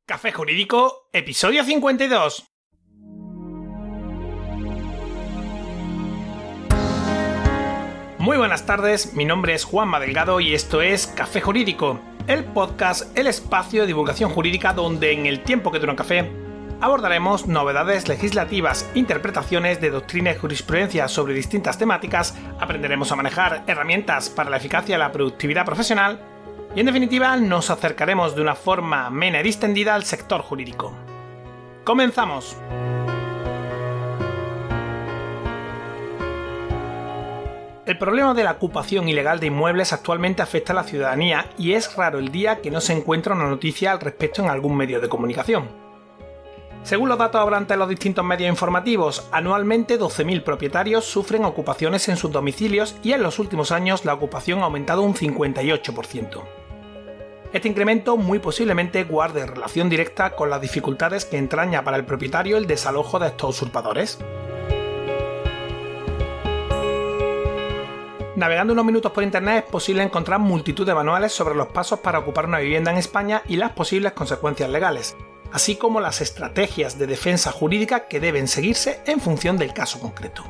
Café Jurídico, episodio 52. Muy buenas tardes, mi nombre es Juanma Delgado y esto es Café Jurídico, el podcast, el espacio de divulgación jurídica donde en el tiempo que dura un café abordaremos novedades legislativas, interpretaciones de doctrina y jurisprudencia sobre distintas temáticas, aprenderemos a manejar herramientas para la eficacia y la productividad profesional y en definitiva nos acercaremos de una forma amena y distendida al sector jurídico. ¡Comenzamos! El problema de la ocupación ilegal de inmuebles actualmente afecta a la ciudadanía y es raro el día que no se encuentra una noticia al respecto en algún medio de comunicación. Según los datos hablantes de los distintos medios informativos, anualmente 12.000 propietarios sufren ocupaciones en sus domicilios y en los últimos años la ocupación ha aumentado un 58%. Este incremento muy posiblemente guarde relación directa con las dificultades que entraña para el propietario el desalojo de estos usurpadores. Navegando unos minutos por internet es posible encontrar multitud de manuales sobre los pasos para ocupar una vivienda en España y las posibles consecuencias legales, así como las estrategias de defensa jurídica que deben seguirse en función del caso concreto.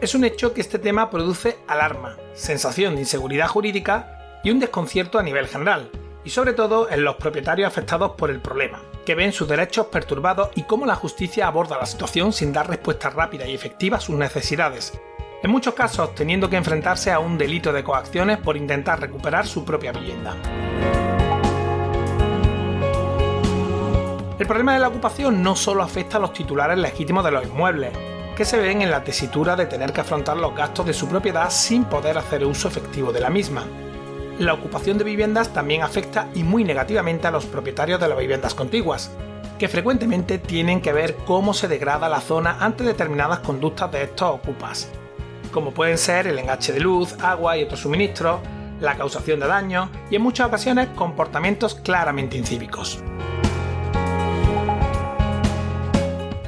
Es un hecho que este tema produce alarma, sensación de inseguridad jurídica y un desconcierto a nivel general, y sobre todo en los propietarios afectados por el problema, que ven sus derechos perturbados y cómo la justicia aborda la situación sin dar respuesta rápida y efectiva a sus necesidades, en muchos casos teniendo que enfrentarse a un delito de coacciones por intentar recuperar su propia vivienda. El problema de la ocupación no solo afecta a los titulares legítimos de los inmuebles, que se ven en la tesitura de tener que afrontar los gastos de su propiedad sin poder hacer uso efectivo de la misma. La ocupación de viviendas también afecta y muy negativamente a los propietarios de las viviendas contiguas, que frecuentemente tienen que ver cómo se degrada la zona ante determinadas conductas de estos ocupas, como pueden ser el enganche de luz, agua y otros suministros, la causación de daños y en muchas ocasiones comportamientos claramente incívicos.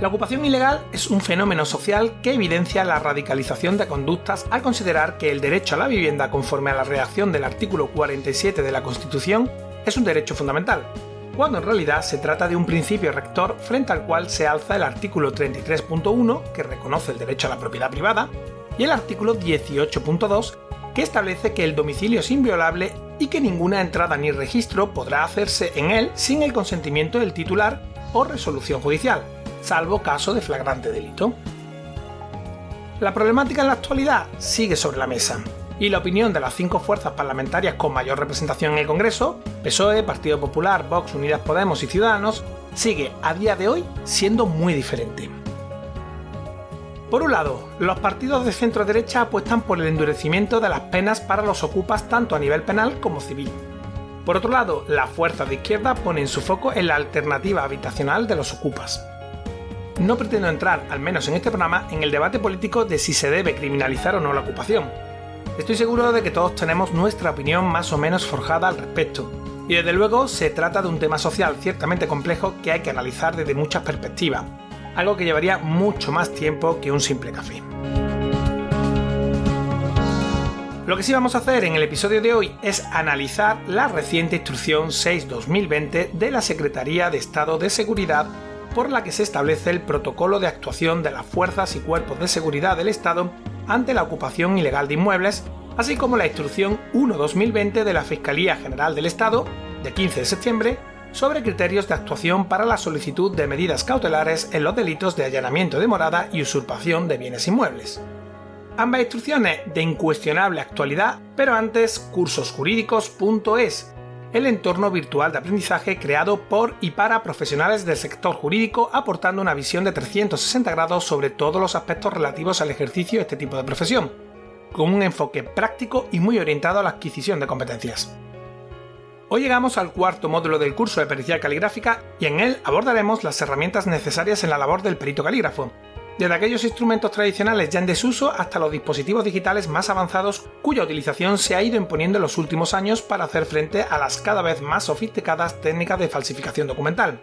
La ocupación ilegal es un fenómeno social que evidencia la radicalización de conductas al considerar que el derecho a la vivienda conforme a la redacción del artículo 47 de la Constitución es un derecho fundamental, cuando en realidad se trata de un principio rector frente al cual se alza el artículo 33.1 que reconoce el derecho a la propiedad privada y el artículo 18.2 que establece que el domicilio es inviolable y que ninguna entrada ni registro podrá hacerse en él sin el consentimiento del titular o resolución judicial, salvo caso de flagrante delito. La problemática en la actualidad sigue sobre la mesa, y la opinión de las 5 fuerzas parlamentarias con mayor representación en el Congreso, PSOE, Partido Popular, Vox, Unidas Podemos y Ciudadanos, sigue a día de hoy siendo muy diferente. Por un lado, los partidos de centro-derecha apuestan por el endurecimiento de las penas para los ocupas tanto a nivel penal como civil. Por otro lado, las fuerzas de izquierda ponen su foco en la alternativa habitacional de los ocupas. No pretendo entrar, al menos en este programa, en el debate político de si se debe criminalizar o no la ocupación. Estoy seguro de que todos tenemos nuestra opinión más o menos forjada al respecto, y desde luego se trata de un tema social ciertamente complejo que hay que analizar desde muchas perspectivas, algo que llevaría mucho más tiempo que un simple café. Lo que sí vamos a hacer en el episodio de hoy es analizar la reciente Instrucción 6/2020 de la Secretaría de Estado de Seguridad por la que se establece el protocolo de actuación de las fuerzas y cuerpos de seguridad del Estado ante la ocupación ilegal de inmuebles, así como la Instrucción 1/2020 de la Fiscalía General del Estado, de 15 de septiembre, sobre criterios de actuación para la solicitud de medidas cautelares en los delitos de allanamiento de morada y usurpación de bienes inmuebles. Ambas instrucciones de incuestionable actualidad, pero antes cursosjurídicos.es, el entorno virtual de aprendizaje creado por y para profesionales del sector jurídico, aportando una visión de 360 grados sobre todos los aspectos relativos al ejercicio de este tipo de profesión, con un enfoque práctico y muy orientado a la adquisición de competencias. Hoy llegamos al cuarto módulo del curso de pericial caligráfica y en él abordaremos las herramientas necesarias en la labor del perito calígrafo, desde aquellos instrumentos tradicionales ya en desuso hasta los dispositivos digitales más avanzados cuya utilización se ha ido imponiendo en los últimos años para hacer frente a las cada vez más sofisticadas técnicas de falsificación documental.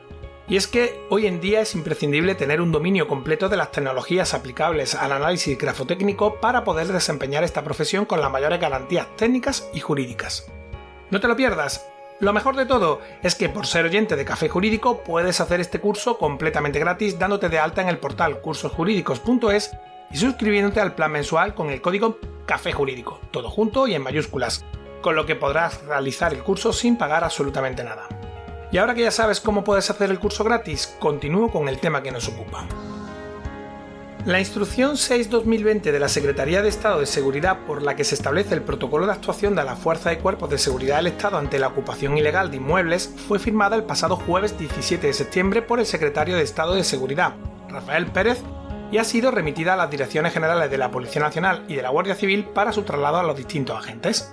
Y es que hoy en día es imprescindible tener un dominio completo de las tecnologías aplicables al análisis grafotécnico para poder desempeñar esta profesión con las mayores garantías técnicas y jurídicas. No te lo pierdas, Lo mejor de todo es que por ser oyente de Café Jurídico puedes hacer este curso completamente gratis dándote de alta en el portal cursosjurídicos.es y suscribiéndote al plan mensual con el código Café Jurídico, todo junto y en mayúsculas, con lo que podrás realizar el curso sin pagar absolutamente nada. Y ahora que ya sabes cómo puedes hacer el curso gratis, continúo con el tema que nos ocupa. La Instrucción 6/2020 de la Secretaría de Estado de Seguridad por la que se establece el protocolo de actuación de las Fuerzas y Cuerpos de Seguridad del Estado ante la ocupación ilegal de inmuebles fue firmada el pasado jueves 17 de septiembre por el Secretario de Estado de Seguridad, Rafael Pérez, y ha sido remitida a las Direcciones Generales de la Policía Nacional y de la Guardia Civil para su traslado a los distintos agentes.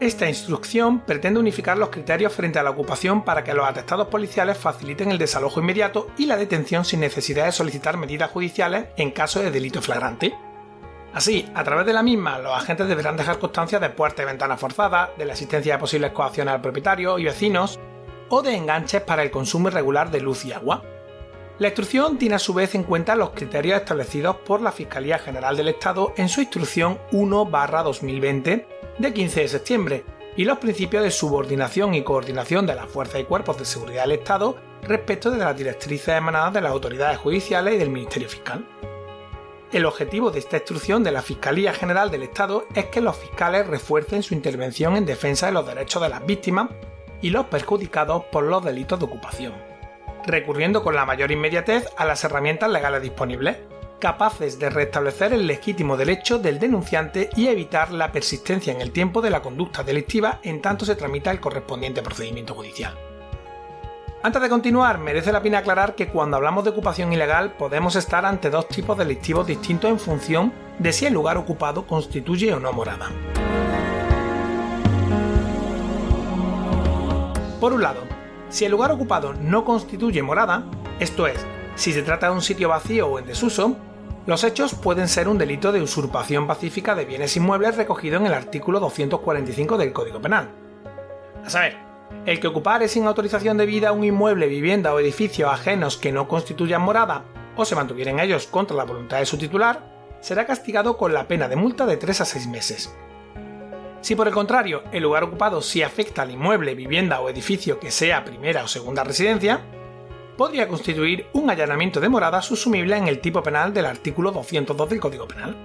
Esta instrucción pretende unificar los criterios frente a la ocupación para que los atestados policiales faciliten el desalojo inmediato y la detención sin necesidad de solicitar medidas judiciales en caso de delito flagrante. Así, a través de la misma, los agentes deberán dejar constancia de puertas y ventanas forzadas, de la existencia de posibles coacciones al propietario y vecinos, o de enganches para el consumo irregular de luz y agua. La instrucción tiene a su vez en cuenta los criterios establecidos por la Fiscalía General del Estado en su Instrucción 1/2020 de 15 de septiembre y los principios de subordinación y coordinación de las fuerzas y cuerpos de seguridad del Estado respecto de las directrices emanadas de las autoridades judiciales y del Ministerio Fiscal. El objetivo de esta instrucción de la Fiscalía General del Estado es que los fiscales refuercen su intervención en defensa de los derechos de las víctimas y los perjudicados por los delitos de ocupación, recurriendo con la mayor inmediatez a las herramientas legales disponibles, capaces de restablecer el legítimo derecho del denunciante y evitar la persistencia en el tiempo de la conducta delictiva en tanto se tramita el correspondiente procedimiento judicial. Antes de continuar, merece la pena aclarar que cuando hablamos de ocupación ilegal podemos estar ante dos tipos delictivos distintos en función de si el lugar ocupado constituye o no morada. Por un lado, si el lugar ocupado no constituye morada, esto es, si se trata de un sitio vacío o en desuso, los hechos pueden ser un delito de usurpación pacífica de bienes inmuebles recogido en el artículo 245 del Código Penal. A saber, el que ocupare sin autorización debida un inmueble, vivienda o edificio ajenos que no constituyan morada o se mantuviera en ellos contra la voluntad de su titular, será castigado con la pena de multa de 3 a 6 meses. Si por el contrario el lugar ocupado sí afecta al inmueble, vivienda o edificio que sea primera o segunda residencia, podría constituir un allanamiento de morada subsumible en el tipo penal del artículo 202 del Código Penal,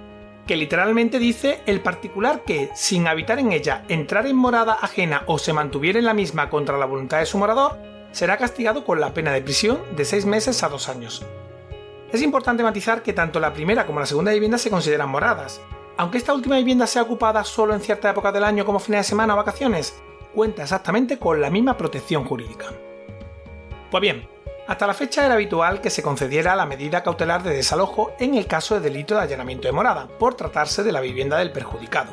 que literalmente dice el particular que, sin habitar en ella, entrar en morada ajena o se mantuviera en la misma contra la voluntad de su morador, será castigado con la pena de prisión de 6 meses a 2 años. Es importante matizar que tanto la primera como la segunda vivienda se consideran moradas. Aunque esta última vivienda sea ocupada solo en cierta época del año como fines de semana o vacaciones, cuenta exactamente con la misma protección jurídica. Pues bien, hasta la fecha era habitual que se concediera la medida cautelar de desalojo en el caso de delito de allanamiento de morada, por tratarse de la vivienda del perjudicado.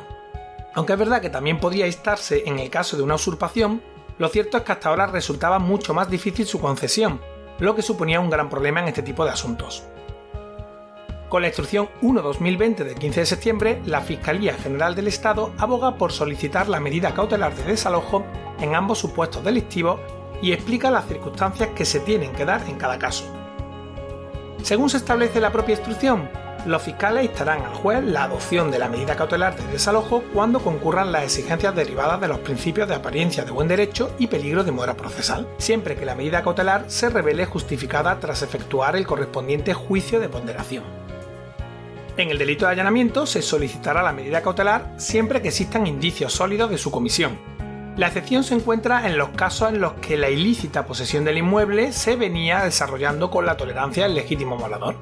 Aunque es verdad que también podía instarse en el caso de una usurpación, lo cierto es que hasta ahora resultaba mucho más difícil su concesión, lo que suponía un gran problema en este tipo de asuntos. Con la Instrucción 1/2020 del 15 de septiembre, la Fiscalía General del Estado aboga por solicitar la medida cautelar de desalojo en ambos supuestos delictivos y explica las circunstancias que se tienen que dar en cada caso. Según se establece la propia instrucción, los fiscales instarán al juez la adopción de la medida cautelar de desalojo cuando concurran las exigencias derivadas de los principios de apariencia de buen derecho y peligro de mora procesal, siempre que la medida cautelar se revele justificada tras efectuar el correspondiente juicio de ponderación. En el delito de allanamiento se solicitará la medida cautelar siempre que existan indicios sólidos de su comisión. La excepción se encuentra en los casos en los que la ilícita posesión del inmueble se venía desarrollando con la tolerancia del legítimo morador.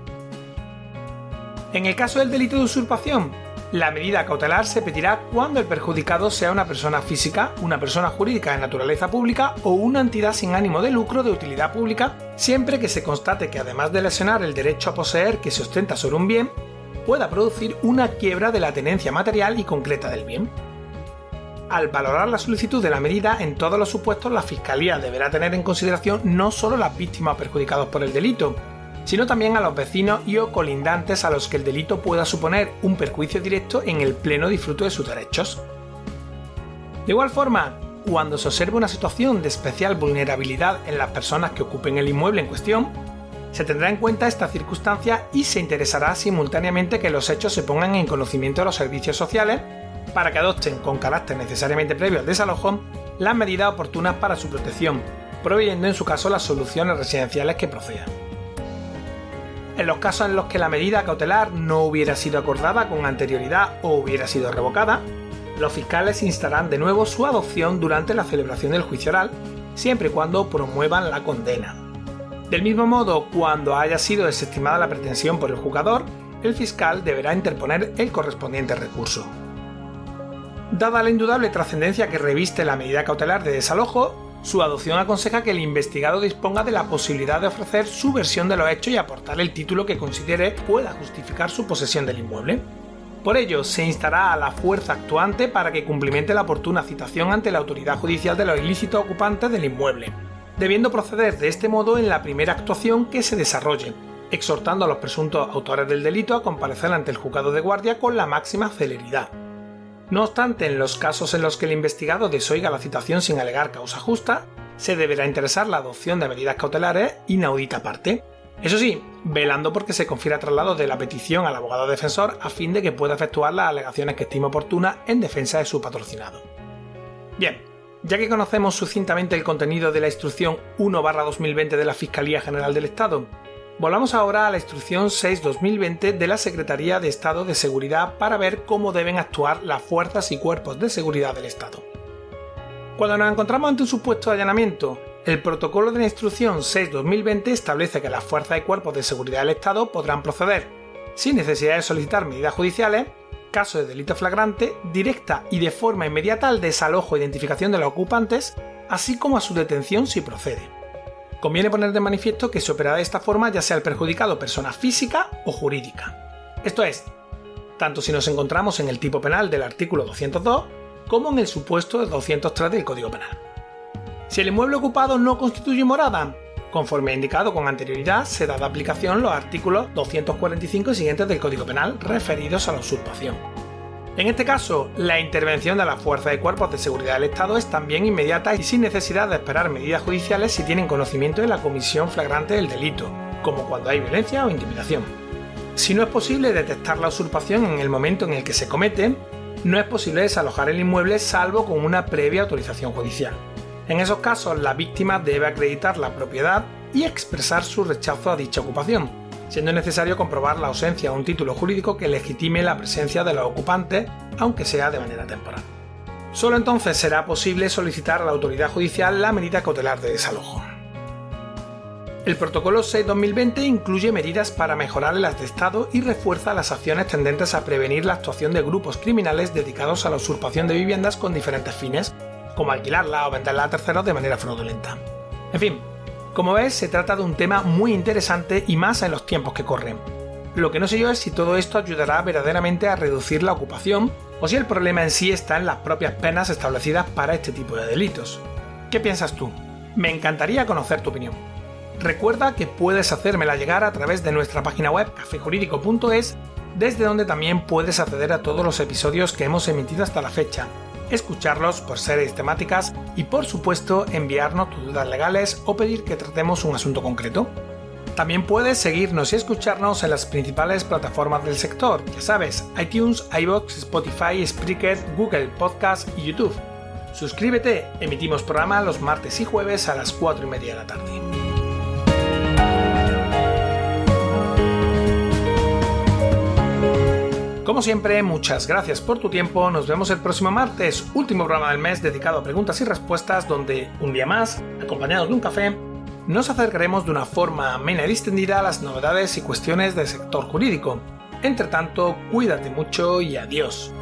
En el caso del delito de usurpación, la medida cautelar se pedirá cuando el perjudicado sea una persona física, una persona jurídica de naturaleza pública o una entidad sin ánimo de lucro de utilidad pública, siempre que se constate que además de lesionar el derecho a poseer que se ostenta sobre un bien, pueda producir una quiebra de la tenencia material y concreta del bien. Al valorar la solicitud de la medida, en todos los supuestos la Fiscalía deberá tener en consideración no solo las víctimas o perjudicados por el delito, sino también a los vecinos y o colindantes a los que el delito pueda suponer un perjuicio directo en el pleno disfrute de sus derechos. De igual forma, cuando se observe una situación de especial vulnerabilidad en las personas que ocupen el inmueble en cuestión, se tendrá en cuenta esta circunstancia y se interesará simultáneamente que los hechos se pongan en conocimiento de los servicios sociales para que adopten con carácter necesariamente previo al desalojo las medidas oportunas para su protección, proveyendo en su caso las soluciones residenciales que procedan. En los casos en los que la medida cautelar no hubiera sido acordada con anterioridad o hubiera sido revocada, los fiscales instarán de nuevo su adopción durante la celebración del juicio oral, siempre y cuando promuevan la condena. Del mismo modo, cuando haya sido desestimada la pretensión por el juzgador, el fiscal deberá interponer el correspondiente recurso. Dada la indudable trascendencia que reviste la medida cautelar de desalojo, su adopción aconseja que el investigado disponga de la posibilidad de ofrecer su versión de los hechos y aportar el título que considere pueda justificar su posesión del inmueble. Por ello, se instará a la fuerza actuante para que cumplimente la oportuna citación ante la autoridad judicial de los ilícitos ocupantes del inmueble, debiendo proceder de este modo en la primera actuación que se desarrolle, exhortando a los presuntos autores del delito a comparecer ante el juzgado de guardia con la máxima celeridad. No obstante, en los casos en los que el investigado desoiga la citación sin alegar causa justa, se deberá interesar la adopción de medidas cautelares inaudita parte. Eso sí, velando porque se confiera traslado de la petición al abogado defensor a fin de que pueda efectuar las alegaciones que estime oportunas en defensa de su patrocinado. Bien, ya que conocemos sucintamente el contenido de la Instrucción 1/2020 de la Fiscalía General del Estado, volvamos ahora a la Instrucción 6/2020 de la Secretaría de Estado de Seguridad para ver cómo deben actuar las fuerzas y cuerpos de seguridad del Estado. Cuando nos encontramos ante un supuesto allanamiento, el protocolo de la Instrucción 6/2020 establece que las fuerzas y cuerpos de seguridad del Estado podrán proceder, sin necesidad de solicitar medidas judiciales, caso de delito flagrante, directa y de forma inmediata al desalojo e identificación de los ocupantes, así como a su detención si procede. Conviene poner de manifiesto que se operará de esta forma ya sea el perjudicado persona física o jurídica. Esto es, tanto si nos encontramos en el tipo penal del artículo 202 como en el supuesto de 203 del Código Penal. Si el inmueble ocupado no constituye morada, conforme indicado con anterioridad, se da de aplicación los artículos 245 y siguientes del Código Penal referidos a la usurpación. En este caso, la intervención de las fuerzas y cuerpos de seguridad del Estado es también inmediata y sin necesidad de esperar medidas judiciales si tienen conocimiento de la comisión flagrante del delito, como cuando hay violencia o intimidación. Si no es posible detectar la usurpación en el momento en el que se comete, no es posible desalojar el inmueble salvo con una previa autorización judicial. En esos casos, la víctima debe acreditar la propiedad y expresar su rechazo a dicha ocupación, siendo necesario comprobar la ausencia de un título jurídico que legitime la presencia de los ocupantes, aunque sea de manera temporal. Solo entonces será posible solicitar a la autoridad judicial la medida cautelar de desalojo. El protocolo 6/2020 incluye medidas para mejorar el atestado y refuerza las acciones tendentes a prevenir la actuación de grupos criminales dedicados a la usurpación de viviendas con diferentes fines, como alquilarla o venderla a terceros de manera fraudulenta. En fin, como ves, se trata de un tema muy interesante y más en los tiempos que corren. Lo que no sé yo es si todo esto ayudará verdaderamente a reducir la ocupación o si el problema en sí está en las propias penas establecidas para este tipo de delitos. ¿Qué piensas tú? Me encantaría conocer tu opinión. Recuerda que puedes hacérmela llegar a través de nuestra página web cafejuridico.es, desde donde también puedes acceder a todos los episodios que hemos emitido hasta la fecha, escucharlos por series temáticas y por supuesto enviarnos tus dudas legales o pedir que tratemos un asunto concreto. También puedes seguirnos y escucharnos en las principales plataformas del sector, ya sabes, iTunes, iVoox, Spotify, Spreaker, Google Podcast y YouTube. Suscríbete, emitimos programa los martes y jueves a las 4:30 de la tarde. Como siempre, muchas gracias por tu tiempo, nos vemos el próximo martes, último programa del mes dedicado a preguntas y respuestas donde, un día más, acompañados de un café, nos acercaremos de una forma amena y distendida a las novedades y cuestiones del sector jurídico. Entre tanto, cuídate mucho y adiós.